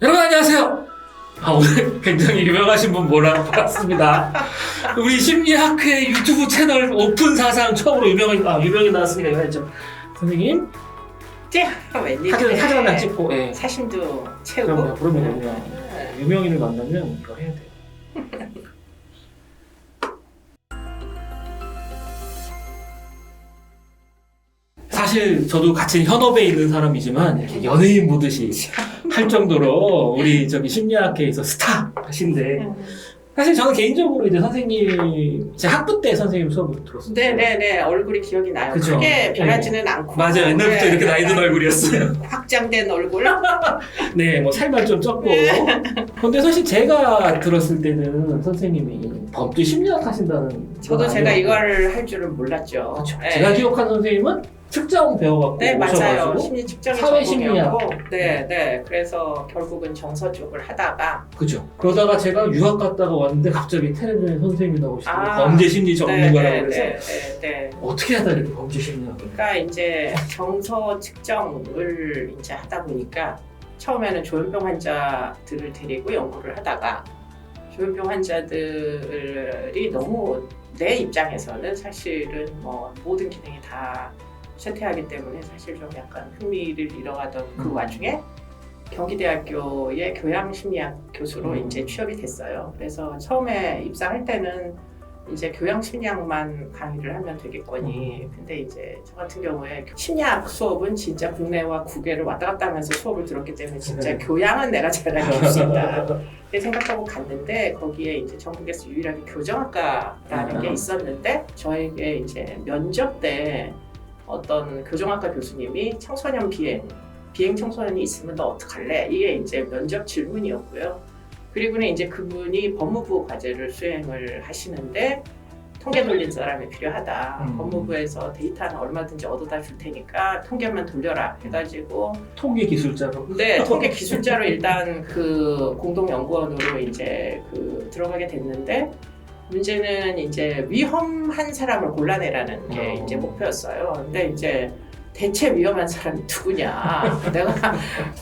여러분 안녕하세요. 오늘 굉장히 유명하신 분 모라고 봤습니다. 우리 심리학회 유튜브 채널 오픈 사상 처음으로 유명이 나왔으니까 이거 했죠. 선생님 웬일이야. 사진 하나 찍고 사심도 채우고. 그러면 유명인을 만나면 이거 해야 돼요. 사실 저도 같은 현업에 있는 사람이지만 이렇게 연예인 보듯이 할 정도로 우리 저기 심리학계에서 스타하신데 사실 저는 개인적으로 이제 선생님 제 학부 때 선생님 수업을 들었어요. 네네네, 얼굴이 기억이 나요. 그쵸? 크게 변하지는 않고. 맞아요. 옛날부터 이렇게 나이 든 얼굴이었어요. 확장된 얼굴. 네, 뭐 살만 좀 쪘고. 근데 사실 제가 들었을 때는 선생님이 범죄 심리학 하신다는. 저도 건 제가 아니었고. 이걸 할 줄은 몰랐죠. 그렇죠. 네. 제가 기억한 선생님은 측정 배워갖고 네, 맞아요. 오셔가지고 심리 측정이 사회 심리학. 전공이었고, 네. 그래서 결국은 정서 쪽을 하다가 그죠. 그러다가 제가 유학 갔다가 왔는데 갑자기 텔레비전 선생님이 나오시고 아, 범죄 심리 전문가라고 네. 그래서 어떻게 하다 이렇게 범죄 심리학을. 그러니까 이제 정서 측정을 이제 하다 보니까 처음에는 조현병 환자들을 데리고 연구를 하다가 조현병 환자들이 너무 내 입장에서는 사실은 뭐 모든 기능이 다 쇠퇴하기 때문에 사실 좀 약간 흥미를 잃어가던 그 와중에 경기대학교의 교양심리학 교수로 이제 취업이 됐어요. 그래서 처음에 입사할 때는 이제 교양심리학만 강의를 하면 되겠거니. 근데 이제 저 같은 경우에 심리학 수업은 진짜 국내와 국외를 왔다 갔다 하면서 수업을 들었기 때문에 진짜 교양은 내가 잘할 수 있다. 이렇게 생각하고 갔는데 거기에 이제 전국에서 유일하게 교정학과라는 게 있었는데 저에게 이제 면접 때 어떤 교정학과 교수님이 청소년 비행 청소년이 있으면 너 어떡할래? 이게 이제 면접 질문이었고요. 그리고는 이제 그분이 법무부 과제를 수행을 하시는데 통계 돌린 사람이 필요하다. 법무부에서 데이터는 얼마든지 얻어다 줄 테니까 통계만 돌려라 해가지고 통계 기술자로. 네, 통계 기술자로 일단 그 공동연구원으로 이제 그 들어가게 됐는데 문제는 이제 위험한 사람을 골라내라는 게 이제 목표였어요. 근데 이제 대체 위험한 사람이 누구냐. 내가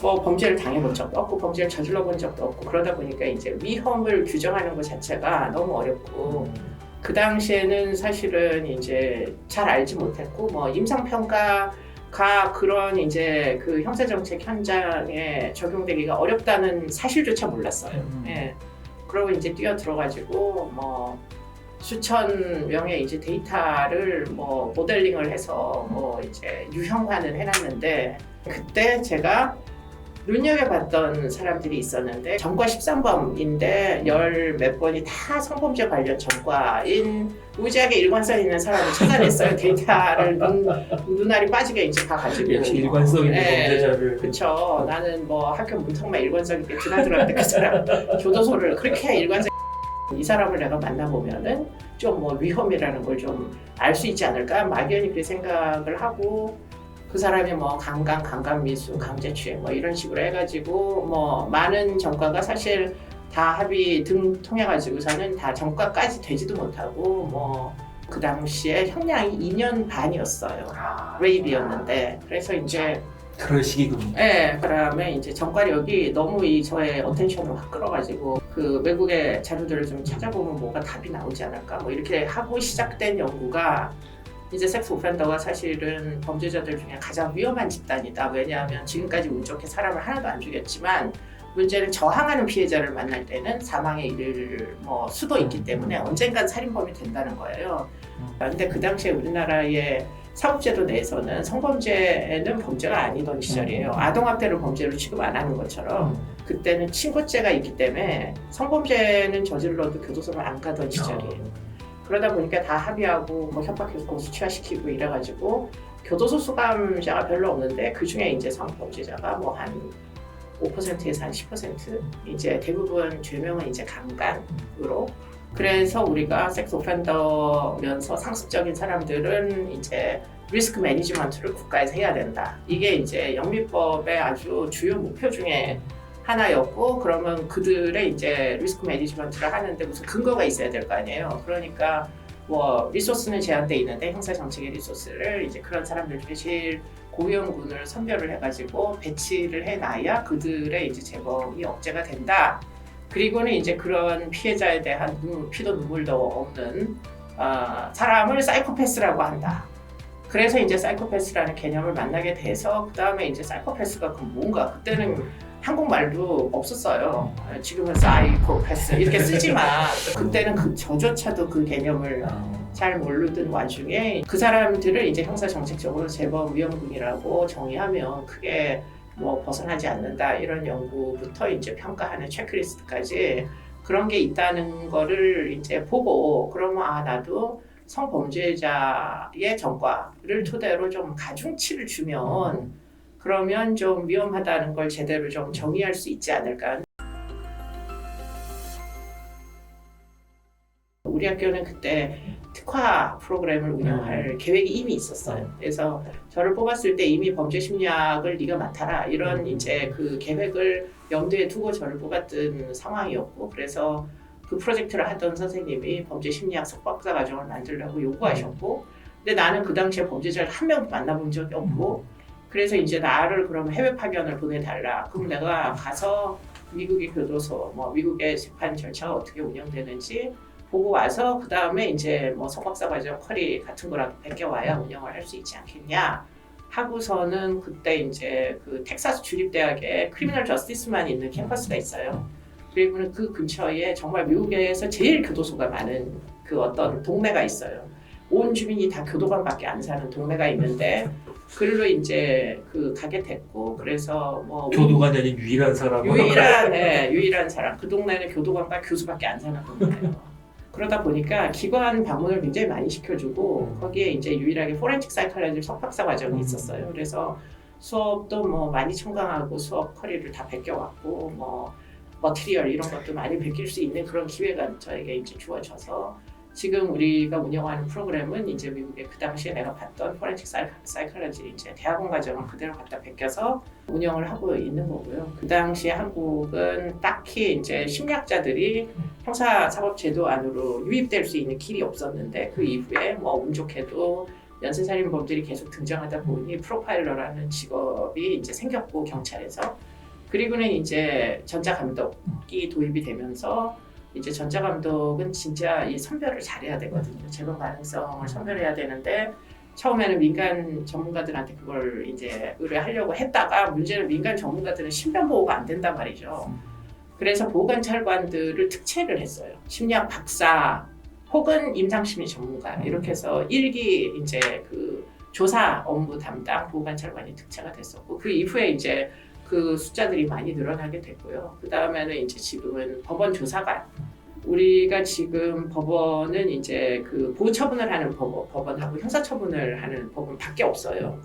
뭐 범죄를 당해본 적도 없고 범죄를 저질러 본 적도 없고 그러다 보니까 이제 위험을 규정하는 것 자체가 너무 어렵고 그 당시에는 사실은 이제 잘 알지 못했고 뭐 임상평가가 그런 이제 그 형사정책 현장에 적용되기가 어렵다는 사실조차 몰랐어요. 예. 그러고 이제 뛰어 들어가지고 뭐 수천 명의 이제 데이터를 뭐 모델링을 해서 뭐 이제 유형화는 해놨는데 그때 제가 눈여겨봤던 사람들이 있었는데 전과 13범인데 열 몇 번이 다 성범죄 관련 전과인 무지하게 일관성 있는 사람을 찾아냈어요. 데이터를 눈알이 빠지게 이제 다 가지고 역시 일관성 있는 범죄자를. 그쵸. 나는 뭐 학교 문턱만 일관성 있게 드나들었는데 그 사람 교도소를 그렇게 일관성 이 사람을 내가 만나보면은 좀 뭐 위험이라는 걸 좀 알 수 있지 않을까 막연히 그 생각을 하고 그 사람이 뭐 강간미수, 강제추행 뭐 이런 식으로 해가지고 뭐 많은 전과가 사실 다 합의 등 통해가지고서는 다 전과까지 되지도 못하고 뭐 그 당시에 형량이 2년 반이었어요. 레이비였는데 그래서 이제 그럴 시기군요. 네, 그다음에 이제 전과력이 너무 이 저의 어텐션을 확 끌어가지고 그 외국의 자료들을 좀 찾아보면 뭐가 답이 나오지 않을까 뭐 이렇게 하고 시작된 연구가 이제 섹스 오펜더가 사실은 범죄자들 중에 가장 위험한 집단이다. 왜냐하면 지금까지 운 좋게 사람을 하나도 안 죽였지만 문제는 저항하는 피해자를 만날 때는 사망에 이를 뭐 수도 있기 때문에 언젠간 살인범이 된다는 거예요. 근데 그 당시에 우리나라의 사법제도 내에서는 성범죄는 범죄가 아니던 시절이에요. 아동학대를 범죄로 취급 안 하는 것처럼 그때는 친고죄가 있기 때문에 성범죄는 저질러도 교도소를 안 가던 시절이에요. 그러다 보니까 다 합의하고 뭐 협박해서 고소취하시키고 이래가지고 교도소 수감자가 별로 없는데 그 중에 이제 성범죄자가 뭐 한 5%에서 한 10% 이제 대부분 죄명은 이제 강간으로. 그래서 우리가 섹스 오펜더면서 상습적인 사람들은 이제 리스크 매니지먼트를 국가에서 해야 된다. 이게 이제 영미법의 아주 주요 목표 중에 하나였고 그러면 그들의 이제 리스크 매니지먼트를 하는데 무슨 근거가 있어야 될 거 아니에요. 그러니까 뭐 리소스는 제한돼 있는데 형사 정책의 리소스를 이제 그런 사람들 중에 제일 고위험군을 선별을 해가지고 배치를 해놔야 그들의 이제 재범이 억제가 된다. 그리고는 이제 그런 피해자에 대한 피도 눈물도 없는 사람을 사이코패스라고 한다. 그래서 이제 사이코패스라는 개념을 만나게 돼서 그 다음에 이제 사이코패스가 그 뭔가 그때는 한국말도 없었어요. 지금은 사이코패스 이렇게 쓰지만 그때는 그 저조차도 그 개념을 잘 모르던 와중에 그 사람들을 이제 형사 정책적으로 재범 위험군이라고 정의하면 크게 뭐 벗어나지 않는다 이런 연구부터 이제 평가하는 체크리스트까지 그런 게 있다는 거를 이제 보고 그러면 나도 성범죄자의 전과를 토대로 좀 가중치를 주면 그러면 좀 위험하다는 걸 제대로 좀 정의할 수 있지 않을까. 우리 학교는 그때 특화 프로그램을 운영할 계획이 이미 있었어요. 그래서 저를 뽑았을 때 이미 범죄 심리학을 네가 맡아라 이런 이제 그 계획을 염두에 두고 저를 뽑았던 상황이었고 그래서 그 프로젝트를 하던 선생님이 범죄 심리학 석박사 과정을 만들려고 요구하셨고 근데 나는 그 당시에 범죄자를 한 명도 만나본 적이 없고 그래서 이제 나를 그럼 해외 파견을 보내달라. 그럼 내가 가서 미국의 교도소, 뭐 미국의 재판 절차가 어떻게 운영되는지 보고 와서 그 다음에 이제 뭐 석박사 과정 쿼리 같은 거라도 베껴와야 운영을 할 수 있지 않겠냐 하고서는 그때 이제 그 텍사스 주립대학에 크리미널 저스티스만 있는 캠퍼스가 있어요. 그리고는 그 근처에 정말 미국에서 제일 교도소가 많은 그 어떤 동네가 있어요. 온 주민이 다 교도관밖에 안 사는 동네가 있는데 그걸로 이제 그 가게 됐고 그래서 뭐 교도관이 아닌 유일한 사람. 유일한 사람. 그 동네는 교도관과 교수밖에 안 사는 동네예요. 그러다 보니까 기관 방문을 굉장히 많이 시켜주고 거기에 이제 유일하게 포렌식 사이콜로지 석박사 과정이 있었어요. 그래서 수업도 뭐 많이 첨강하고 수업 커리를 다 베껴왔고 뭐 머티리얼 이런 것도 많이 베낄 수 있는 그런 기회가 저에게 이제 주어져서 지금 우리가 운영하는 프로그램은 이제 미국의 그 당시에 내가 봤던 포렌식 사이콜로지 이제 대학원 과정을 그대로 갖다 베껴서 운영을 하고 있는 거고요. 그 당시에 한국은 딱히 이제 심리학자들이 형사사법제도 안으로 유입될 수 있는 길이 없었는데 그 이후에 뭐 운 좋게도 연쇄살인범들이 계속 등장하다 보니 프로파일러라는 직업이 이제 생겼고 경찰에서 그리고는 이제 전자감독이 도입이 되면서 이제 전자감독은 진짜 이 선별을 잘해야 되거든요. 재범 가능성을 선별해야 되는데 처음에는 민간 전문가들한테 그걸 이제 의뢰하려고 했다가 문제는 민간 전문가들은 신변 보호가 안 된단 말이죠. 그래서 보호관찰관들을 특채를 했어요. 심리학 박사 혹은 임상심리 전문가 이렇게 해서 일기 이제 그 조사 업무 담당 보호관찰관이 특채가 됐었고 그 이후에 이제 그 숫자들이 많이 늘어나게 됐고요. 그 다음에는 이제 지금은 법원 조사관. 우리가 지금 법원은 이제 그 보호처분을 하는 법원하고 형사처분을 하는 법원밖에 없어요.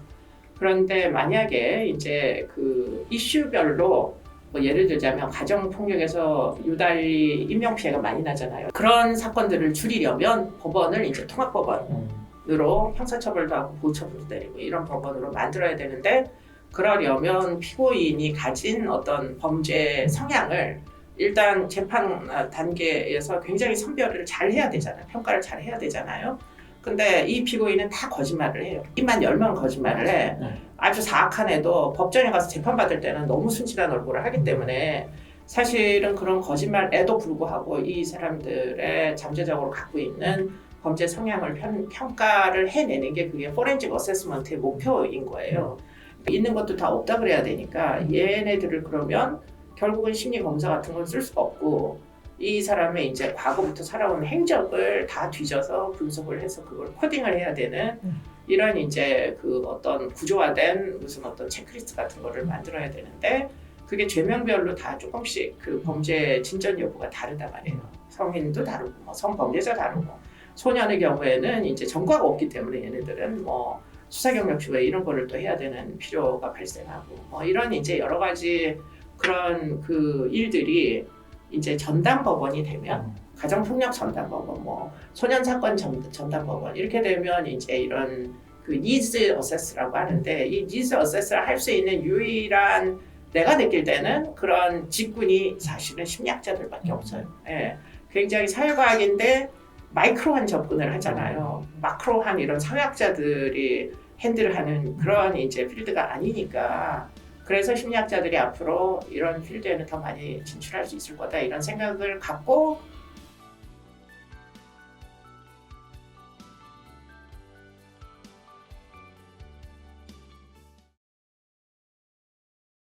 그런데 만약에 이제 그 이슈별로 뭐 예를 들자면 가정폭력에서 유달리 인명피해가 많이 나잖아요. 그런 사건들을 줄이려면 법원을 이제 통합법원으로 형사처벌도 하고 보호처분도 내리고 이런 법원으로 만들어야 되는데 그러려면 피고인이 가진 어떤 범죄 성향을 일단 재판 단계에서 굉장히 선별을 잘 해야 되잖아요. 평가를 잘 해야 되잖아요. 근데 이 피고인은 다 거짓말을 해요. 입만 열면 거짓말을 해. 아주 사악한 애도 법정에 가서 재판받을 때는 너무 순진한 얼굴을 하기 때문에 사실은 그런 거짓말에도 불구하고 이 사람들의 잠재적으로 갖고 있는 범죄 성향을 평가를 해내는 게 그게 포렌식 어세스먼트의 목표인 거예요. 있는 것도 다 없다 그래야 되니까 얘네들을 그러면 결국은 심리 검사 같은 건 쓸 수가 없고 이 사람의 이제 과거부터 살아온 행적을 다 뒤져서 분석을 해서 그걸 코딩을 해야 되는 이런 이제 그 어떤 구조화된 무슨 어떤 체크리스트 같은 거를 만들어야 되는데 그게 죄명별로 다 조금씩 그 범죄 진전 여부가 다르단 말이에요. 성인도 다르고 뭐 성범죄자 다르고 소년의 경우에는 이제 전과가 없기 때문에 얘네들은 뭐 수사 경력 주의 이런 거를 또 해야 되는 필요가 발생하고 뭐 이런 이제 여러 가지 그런 그 일들이 이제 전담 법원이 되면 가정폭력 전담 법원, 뭐 소년 사건 전담 법원 이렇게 되면 이제 이런 그 니즈 어세스라고 하는데 이 니즈 어세스를 할 수 있는 유일한 내가 느낄 때는 그런 직군이 사실은 심리학자들밖에 없어요. 예, 굉장히 사회과학인데 마이크로한 접근을 하잖아요. 마크로한 이런 사회학자들이 핸들하는 그런 이제 필드가 아니니까 그래서 심리학자들이 앞으로 이런 필드에는 더 많이 진출할 수 있을 거다 이런 생각을 갖고